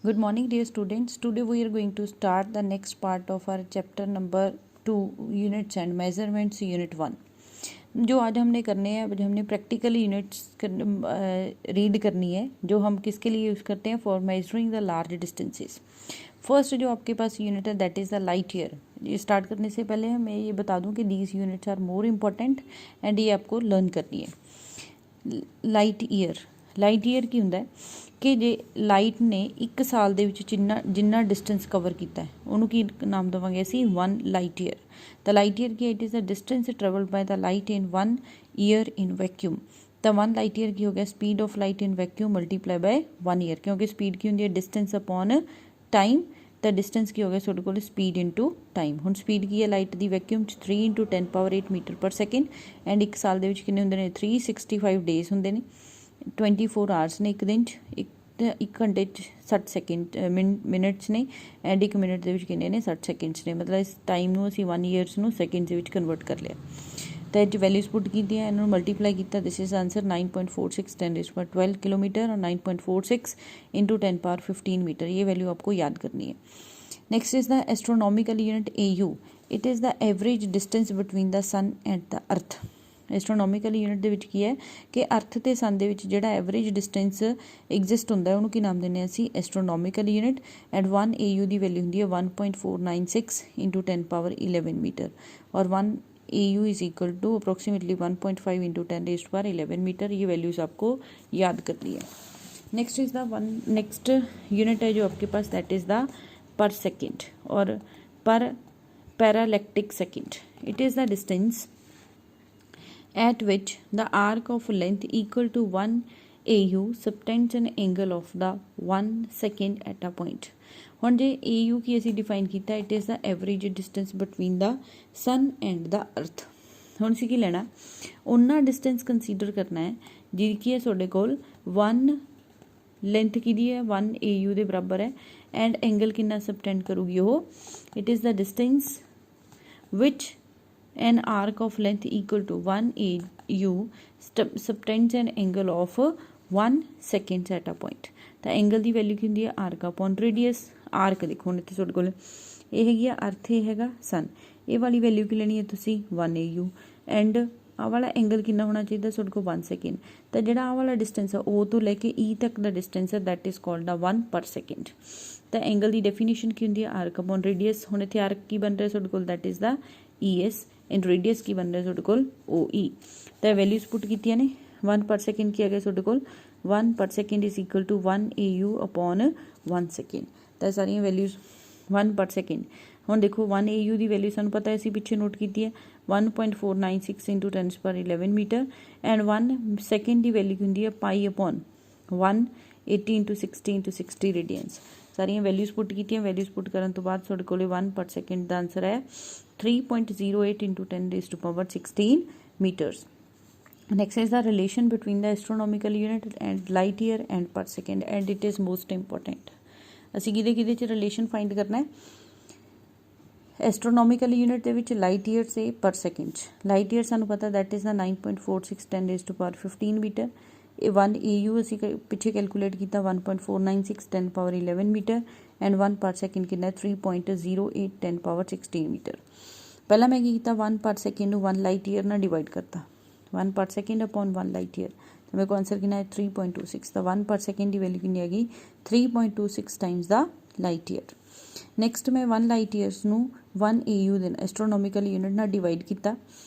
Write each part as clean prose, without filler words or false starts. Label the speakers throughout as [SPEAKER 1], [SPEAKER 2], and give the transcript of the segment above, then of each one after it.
[SPEAKER 1] Good morning, dear students. Today we are going to start the next part of our chapter number 2, units and measurements, unit 1. जो आज हमने करने हैं, आज हमने प्रैक्टिकल यूनिट्स रीड करनी है, जो हम किसके लिए यूज़ करते हैं, for measuring the large distances. First जो आपके पास यूनिट है that is the light year. ये स्टार्ट करने से पहले मैं ये बता दूं कि these units are more important and ये आपको लर्न करनी है. लाइट ईयर की ਹੁੰਦਾ कि जे लाइट ने एक साल ਦੇ ਵਿੱਚ जिन्ना डिस्टेंस कवर किया ਉਹਨੂੰ ਕੀ ਨਾਮ ਦੇਵਾਂਗੇ ਅਸੀਂ 1 ਲਾਈਟ ਈਅਰ. ਤਾਂ light year Ki it is the distance travelled by the light in 1 year in vacuum. ਤਾਂ 1 ਲਾਈਟ ਈਅਰ ਕੀ ਹੋ ਗਿਆ speed of light in vacuum multiply by 1 year, क्योंकि स्पीड की होंगी है डिस्टेंस अपॉन टाइम. तो distance की हो गया ਤੁਹਾਡੇ ਕੋਲ स्पीड इंटू टाइम. ਹੁਣ स्पीड की है लाइट की वैक्यूम 3 × 10⁸ मीटर पर सैकेंड एंड एक साल ਦੇ ਵਿੱਚ ਕਿੰਨੇ ਹੁੰਦੇ ਨੇ 365 डेज ਹੁੰਦੇ ਨੇ. 24 ਆਵਰਸ ਨੇ ਇੱਕ ਦਿਨ 'ਚ, ਇੱਕ ਘੰਟੇ 'ਚ 60 ਸੈਕਿੰਡ ਮਿੰਟਸ ਨੇ ਐਂਡ ਇੱਕ ਮਿੰਟ ਦੇ ਵਿੱਚ ਕਿੰਨੇ ਨੇ 60 ਸੈਕਿੰਡਸ ਨੇ. ਮਤਲਬ ਇਸ ਟਾਈਮ ਨੂੰ ਅਸੀਂ 1 ਈਅਰਸ ਨੂੰ ਸੈਕਿੰਡਸ ਦੇ ਵਿੱਚ ਕਨਵਰਟ ਕਰ ਲਿਆ. ਤਾਂ ਇਹ 'ਚ ਵੈਲਿਊਜ਼ ਪੁੱਟ ਕੀਤੀਆਂ, ਇਹਨਾਂ ਨੂੰ ਮਲਟੀਪਲਾਈ ਕੀਤਾ. ਦਿਸ ਇਜ਼ ਆਂਸਰ 9.46 10⁻12 किलोमीटर और 9.46 × 10⁻15 मीटर. ये वैल्यू आपको याद करनी है. Next is the astronomical unit AU. It is the average distance between the sun and the earth. Astronomical unit ਦੇ ਵਿੱਚ ਕੀ ਹੈ ਕਿ ਅਰਥ ਤੇ ਸਨ ਦੇ ਵਿੱਚ ਜਿਹੜਾ ਐਵਰੇਜ ਡਿਸਟੈਂਸ ਐਗਜ਼ਿਸਟ ਹੁੰਦਾ ਉਹਨੂੰ ਕੀ ਨਾਮ ਦਿੰਦੇ ਹਾਂ ਅਸੀਂ ਐਸਟਰੋਨੋਮੀਕਲ ਯੂਨਿਟ. ਐਂਡ 1 AU ਦੀ ਵੈਲਿਊ ਹੁੰਦੀ ਹੈ 1.496 × 10⁻11 मीटर और 1 AU is equal to approximately 1.5 × 10⁻11 metre. ये वैल्यूज़ आपको याद करनी है. Next is the next unit है जो आपके पास that is the par second और par parallactic second. It is the distance at which the arc of length equal to 1 AU subtends an angle of the 1 second at a point. ਹੁਣ ਜੇ AU ਕੀ ਅਸੀਂ define ਕੀਤਾ, it is the average distance between the sun and the earth. ਹੁਣ ਅਸੀਂ ਕੀ ਲੈਣਾ, ਉਹਨਾਂ distance consider ਕਰਨਾ ਹੈ ਜਿਹਦੀ ਕੀ ਹੈ ਤੁਹਾਡੇ ਕੋਲ 1 ਲੈਂਥ ਕਿਹਦੀ ਹੈ 1 AU ਦੇ ਬਰਾਬਰ ਹੈ ਐਂਡ ਐਂਗਲ ਕਿੰਨਾ ਸਬਟੈਂਡ ਕਰੂਗੀ ਉਹ. It is the distance which an arc of length equal to 1 AU subtends an angle of 1 second at a point. ਤਾਂ ਐਂਗਲ ਦੀ ਵੈਲਿਊ ਕੀ ਹੁੰਦੀ ਹੈ ਆਰਕ ਅਪੋਨ ਰੇਡੀਅਸ. ਆਰਕ ਦੇਖੋ ਹੁਣ ਇੱਥੇ ਤੁਹਾਡੇ ਕੋਲ ਇਹ ਹੈਗੀ ਆ ਅਰਥ, ਇਹ ਹੈਗਾ ਸਨ. ਇਹ ਵਾਲੀ ਵੈਲਿਊ ਕੀ ਲੈਣੀ ਹੈ ਤੁਸੀਂ 1 AU ਐਂਡ ਆਹ ਵਾਲਾ ਐਂਗਲ ਕਿੰਨਾ ਹੋਣਾ ਚਾਹੀਦਾ ਤੁਹਾਡੇ ਕੋਲ 1 ਸੈਕਿੰਡ. ਤਾਂ ਜਿਹੜਾ ਆਹ ਵਾਲਾ ਡਿਸਟੈਂਸ ਆ O ਤੋਂ ਲੈ ਕੇ E ਤੱਕ ਦਾ ਡਿਸਟੈਂਸ ਹੈ ਦੈਟ ਇਜ਼ ਕਾਲਡ ਦਾ 1 ਪਰ ਸੈਕਿੰਡ. ਤਾਂ ਐਂਗਲ ਦੀ ਡੈਫੀਨੇਸ਼ਨ ਕੀ ਹੁੰਦੀ ਹੈ ਆਰਕ ਅਪੋਨ ਰੇਡੀਅਸ. ਹੁਣ ਇੱਥੇ ਆਰਕ ਕੀ ਬਣ ਰਿਹਾ ਤੁਹਾਡੇ ਕੋਲ that is the ES and radius की बन रहा है ਤੁਹਾਡੇ ਕੋਲ OE. तो वैल्यूज पुट कीतियां ने 1 पर सेकेंड की आ गया ਤੁਹਾਡੇ ਕੋਲ 1 पर second is equal to 1 AU upon 1 second. तो सारिया वैल्यूज 1 पर सेकेंड. ਹੁਣ देखो 1 AU की वैल्यू सानू पता है ਅਸੀਂ ਪਿੱਛੇ ਨੋਟ ਕੀਤੀ ਹੈ 1.496 × 10⁻11 मीटर एंड 1 सेकेंड की वैल्यू ਹੁੰਦੀ ਹੈ ਪਾਈ अपॉन 180 × 60 × 60 रेडियंस. सारिया वैल्यूज पुट कीतियां. वैल्यूज पुट करने तो बाद ਤੁਹਾਡੇ ਕੋਲ 1 पर सेकेंड का आंसर है 3.08 × 10⁻16 metres. Next is the relation between the astronomical unit and light year and per second and it is most important. ਅਸੀਂ ਕਿਹਦੇ ਚ ਰਿਲੇਸ਼ਨ ਫਾਈਂਡ ਕਰਨਾ ਹੈ ਐਸਟਰੋਨੋਮੀਕਲ ਯੂਨਿਟ ਦੇ ਵਿੱਚ ਲਾਈਟ ਈਅਰ ਤੇ ਪਰ ਸੈਕਿੰਡ. ਲਾਈਟ ਈਅਰ ਸਾਨੂੰ ਪਤਾ ਦੈਟ ਇਜ਼ ਦਾ 9.46 10⁻15 मीटर. ਇਹ 1 AU ਅਸੀਂ ਪਿੱਛੇ ਕੈਲਕੂਲੇਟ ਕੀਤਾ 1.496 10⁻11 मीटर एंड 1 पर सेकेंड कितना 3.08 10⁻16 मीटर. पहला मैं किया 1 पर सेकेंड 1 लाइट ईयर ना डिवाइड करता 1 पर सेकेंड अपॉन 1 लाइट ईयर. तो मेरे को आंसर कितना है 3.26. तो 1 पर सेकेंड की वैल्यू कितनी आ गई 3.26 times the light year. Next मैं 1 लाइट ईयर्स नू 1 AU दिन एस्ट्रोनोमिकल यूनिट ना डिवाइड किया.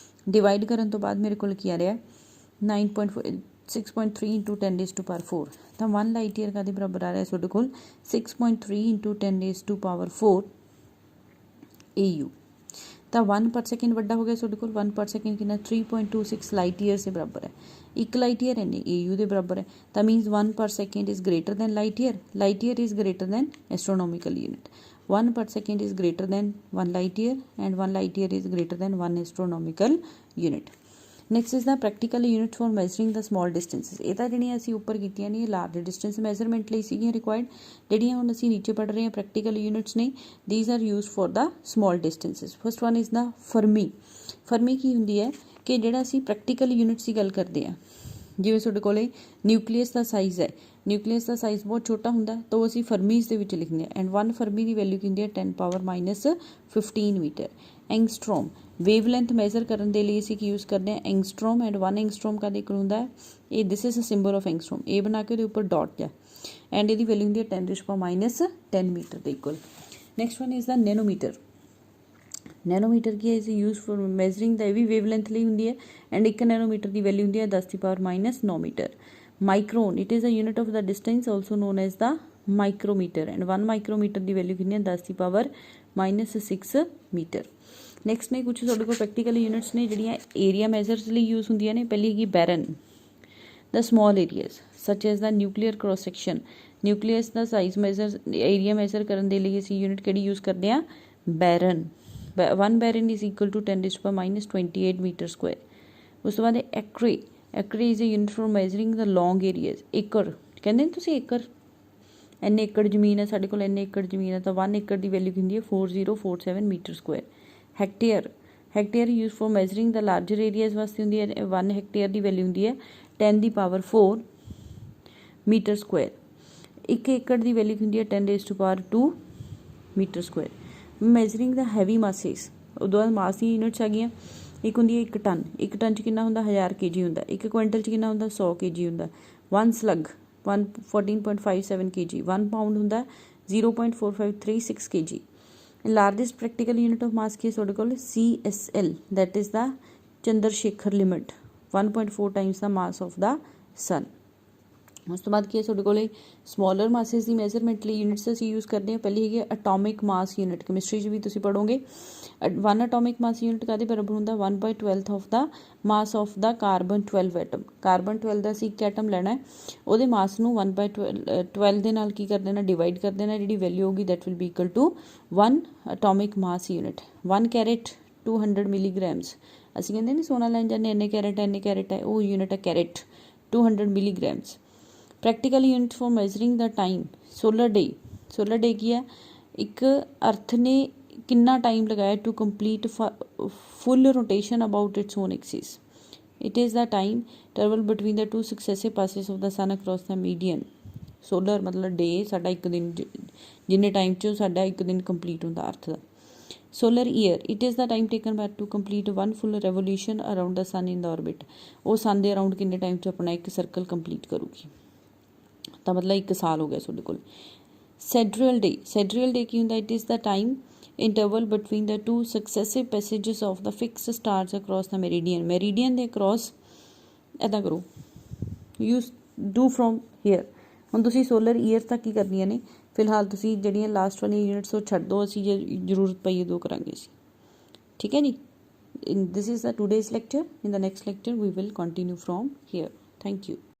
[SPEAKER 1] डिवाइड करने तो बाद मेरे को आ रहा 6.3 × 10⁻4. तो 1 लाइट ईयर का बराबर आ रहा है ਤੁਹਾਡੇ ਕੋਲ 6.3 × 10⁻4 AU. तो 1 पर सेकेंड ਵੱਡਾ हो गया ਤੁਹਾਡੇ ਕੋਲ 1 पर सेकेंड कितना 3.26 लाइट ईयर से बराबर है. एक लाइट ईयर है AU के बराबर है. तो मीनस 1 पर second is greater than light year is greater than astronomical unit. 1 पर second is greater than 1 light year and 1 light year is greater than 1 astronomical unit. Next is the practical unit for measuring the small distances. ये तो ਜਿਹੜੀਆਂ ਅਸੀਂ ਉੱਪਰ ਕੀਤੀਆਂ ਨੇ large distance मैजरमेंट ਲਈ ਸੀਗੀਆਂ ਰਿਕੁਆਇਰਡ. ਜਿਹੜੀਆਂ ਹੁਣ ਅਸੀਂ ਨੀਚੇ ਪੜ੍ਹ ਰਹੇ ਹਾਂ ਪ੍ਰੈਕਟੀਕਲ ਯੂਨਿਟਸ ਨੇ these are used for the small distances. First one is the fermi. Fermi ਕੀ ਹੁੰਦੀ ਹੈ ਕਿ ਜਿਹੜਾ ਅਸੀਂ ਪ੍ਰੈਕਟੀਕਲ ਯੂਨਿਟਸ ਦੀ ਗੱਲ ਕਰਦੇ ਹਾਂ ਜਿਵੇਂ ਤੁਹਾਡੇ ਕੋਲੇ ਨਿਊਕਲੀਅਸ ਦਾ ਸਾਈਜ਼ ਹੈ ਨਿਊਕਲੀਅਸ ਦਾ ਸਾਈਜ਼ ਬਹੁਤ ਛੋਟਾ ਹੁੰਦਾ ਤਾਂ ਉਹ ਅਸੀਂ ਫਰਮੀਜ਼ ਦੇ ਵਿੱਚ ਲਿਖਦੇ ਹਾਂ ਐਂਡ 1 ਫਰਮੀ ਦੀ ਵੈਲਿਊ ਕੀ ਹੁੰਦੀ ਹੈ 10 power minus 15 metre. Angstrom wavelength measure ਕਰਨ ਦੇ ਲਈ ਅਸੀਂ ਕੀ ਯੂਜ਼ ਕਰਦੇ ਹਾਂ ਐਂਗਸਟ੍ਰੋਮ ਐਂਡ 1 ਐਂਗਸਟ੍ਰੋਮ ਕਦੇ ਇਕੁਅਲ ਹੁੰਦਾ ਹੈ ਇਹ this is a symbol of angstrom ਇਹ ਬਣਾ ਕੇ ਉਹਦੇ ਉੱਪਰ ਡਾਟ ਜਾ ਐਂਡ ਇਹਦੀ ਵੈਲਿਊ ਹੁੰਦੀ ਹੈ 10⁻⁻10 ਮੀਟਰ ਦੇ equal. Next one is the nanometre. Nanometre ਕੀ ਹੈ ਇਸ ਯੂਜ਼ ਫॉर ਮੈਜ਼ਰਿੰਗ ਦਾ ਇਹ ਵੀ ਵੇਵਲੈਂਥ ਲਈ ਹੁੰਦੀ ਹੈ ਐਂਡ 1 ਨੈਨੋਮੀਟਰ ਦੀ ਵੈਲਿਊ ਹੁੰਦੀ ਹੈ 10⁻⁹ metre. Micron it is a unit of the distance also known as the micrometre and 1 micrometre ਦੀ ਵੈਲਿਊ ਕਿੰਨੀ ਹੈ 10⁻⁻6 ਮੀਟਰ। ਨੈਕਸਟ ਨੇ ਕੁਛ ਤੁਹਾਡੇ ਕੋਲ ਪ੍ਰੈਕਟੀਕਲ ਯੂਨਿਟਸ ਨੇ ਜਿਹੜੀਆਂ ਏਰੀਆ ਮੈਜ਼ਰਸ ਲਈ ਯੂਜ਼ ਹੁੰਦੀਆਂ ਨੇ। ਪਹਿਲੀ ਹੈਗੀ barn the small areas such as the nuclear cross section. Nucleus ਦਾ ਸਾਈਜ਼ ਮੈਜ਼ਰ ਏਰੀਆ ਮੈਜ਼ਰ ਕਰਨ ਦੇ ਲਈ ਅਸੀਂ ਯੂਨਿਟ ਕਿਹੜੀ ਯੂਜ਼ ਕਰਦੇ ਹਾਂ barn. 1 barn is equal to 10⁻28 metre square. ਉਸ ਤੋਂ ਬਾਅਦ acre acre is a unit for measuring the long areas. ਏਕੜ ਕਹਿੰਦੇ ਨੇ ਤੁਸੀਂ ਏਕੜ ਇੰਨੇ ਏਕੜ ਜ਼ਮੀਨ ਹੈ ਸਾਡੇ ਕੋਲ ਇੰਨੇ ਏਕੜ ਜ਼ਮੀਨ ਹੈ ਤਾਂ 1 ਏਕੜ ਦੀ ਵੈਲਿਊ ਹੁੰਦੀ ਹੈ 4047 metre square. Hectare hectare use for measuring the larger areas ਵਾਸਤੇ ਹੁੰਦੀ ਹੈ 1 ਹੈਕਟੇਅਰ ਦੀ ਵੈਲਿਊ ਹੁੰਦੀ ਹੈ 10⁴ ਮੀਟਰ ਸਕੁਆਇਰ। 1 ਏਕੜ ਦੀ ਵੈਲਿਊ ਹੁੰਦੀ ਹੈ 10⁻² ਮੀਟਰ ਸਕੁਆਇਰ। ਮੈਜ਼ਰਿੰਗ ਦਾ ਹੈਵੀ ਮਾਸਿਸ ਉਦੋਂ ਬਾਅਦ ਮਾਸ ਦੀ ਯੂਨਿਟਸ ਹੈਗੀਆਂ ਇੱਕ ਹੁੰਦੀ ਹੈ 1 ਟਨ। 1 ਟਨ 'ਚ ਕਿੰਨਾ ਹੁੰਦਾ 1000 kg ਹੁੰਦਾ। 1 ਕੁਇੰਟਲ 'ਚ ਕਿੰਨਾ ਹੁੰਦਾ 100 kg ਹੁੰਦਾ। 1 ਸਲੱਗ 14.57 kg। 1 ਪਾਊਂਡ ਹੁੰਦਾ 0.4536 kg। Largest practical unit of mass ਕੀ ਤੁਹਾਡੇ ਕੋਲ CSL that is the Chandrasekhar limit 1.4 times the mass of the sun. ਉਸ ਤੋਂ ਬਾਅਦ ਕੀ ਹੈ ਤੁਹਾਡੇ ਕੋਲ ਸਮੋਲਰ ਮਾਸਿਸ ਦੀ ਮੈਜ਼ਰਮੈਂਟ ਲਈ ਯੂਨਿਟਸ ਅਸੀਂ ਯੂਜ਼ ਕਰਦੇ ਹਾਂ। ਪਹਿਲੀ ਹੈਗੀ ਅਟੋਮਿਕ ਮਾਸ ਯੂਨਿਟ ਕੈਮਿਸਟਰੀ 'ਚ ਵੀ ਤੁਸੀਂ ਪੜ੍ਹੋਗੇ। 1 ਅਟੋਮਿਕ ਮਾਸ ਯੂਨਿਟ ਕਾਹਦੇ ਬਰਾਬਰ ਹੁੰਦਾ 1/12 ਆਫ ਦਾ ਮਾਸ ਆਫ ਦਾ ਕਾਰਬਨ 12 ਐਟਮ। ਕਾਰਬਨ 12 ਦਾ ਅਸੀਂ ਇੱਕ ਐਟਮ ਲੈਣਾ ਹੈ ਉਹਦੇ ਮਾਸ ਨੂੰ 1/12 ਦੇ ਨਾਲ ਕੀ ਕਰ ਦੇਣਾ ਡਿਵਾਈਡ ਕਰ ਦੇਣਾ ਜਿਹੜੀ ਵੈਲਿਊ ਹੋਗੀ that will be equal to 1 atomic mass unit. 1 carat 200 milligrams. ਅਸੀਂ ਕਹਿੰਦੇ ਨਹੀਂ ਸੋਨਾ ਲੈਣ ਜਾਂਦੇ ਇੰਨੇ ਕੈਰੇਟ ਹੈ ਉਹ ਯੂਨਿਟ ਹੈ carat 200 milligrams. Practical unit for measuring the time solar day. Solar day ਕੀ ਹੈ ਇੱਕ ਅਰਥ ਨੇ ਕਿੰਨਾ ਟਾਈਮ ਲਗਾਇਆ to complete full rotation about its own axis. It is the time interval between the 2 successive passes of the sun across the median. Solar ਮਤਲਬ day ਸਾਡਾ ਇੱਕ ਦਿਨ ਜਿੰਨੇ ਟਾਈਮ 'ਚ ਸਾਡਾ ਇੱਕ ਦਿਨ ਕੰਪਲੀਟ ਹੁੰਦਾ ਅਰਥ ਦਾ। Solar year it is the time taken by to complete 1 full revolution around the sun in the orbit. ਉਹ ਸਨ ਦੇ ਅਰਾਊਂਡ ਕਿੰਨੇ ਟਾਈਮ 'ਚ ਆਪਣਾ ਇੱਕ ਸਰਕਲ ਕੰਪਲੀਟ ਕਰੂਗੀ ਤਾਂ ਮਤਲਬ 1 ਸਾਲ ਹੋ ਗਿਆ ਤੁਹਾਡੇ ਕੋਲ। ਸੈਡਰੀਅਲ ਡੇ ਸੈਡਰੀਅਲ ਡੇ ਕੀ ਹੁੰਦਾ it is the time interval between the 2 successive passages of the fixed stars across the meridian. Meridian ਦੇ ਅਕ੍ਰੋਸ ਇੱਦਾਂ ਕਰੋ ਯੂਜ਼ ਡੂ ਫਰੋਮ ਹੇਅਰ। ਹੁਣ ਤੁਸੀਂ ਸੋਲਰ ਈਅਰ ਤੱਕ ਕੀ ਕਰਨੀਆਂ ਨੇ ਫਿਲਹਾਲ ਤੁਸੀਂ ਜਿਹੜੀਆਂ ਲਾਸਟ ਵਾਲੀਆਂ ਯੂਨਿਟਸ ਉਹ ਛੱਡ ਦਿਓ ਅਸੀਂ ਜੇ ਜ਼ਰੂਰਤ ਪਈ ਉਦੋਂ ਕਰਾਂਗੇ ਅਸੀਂ ਠੀਕ ਹੈ ਜੀ। This is the today's lecture. In the next lecture we will continue from here. Thank you.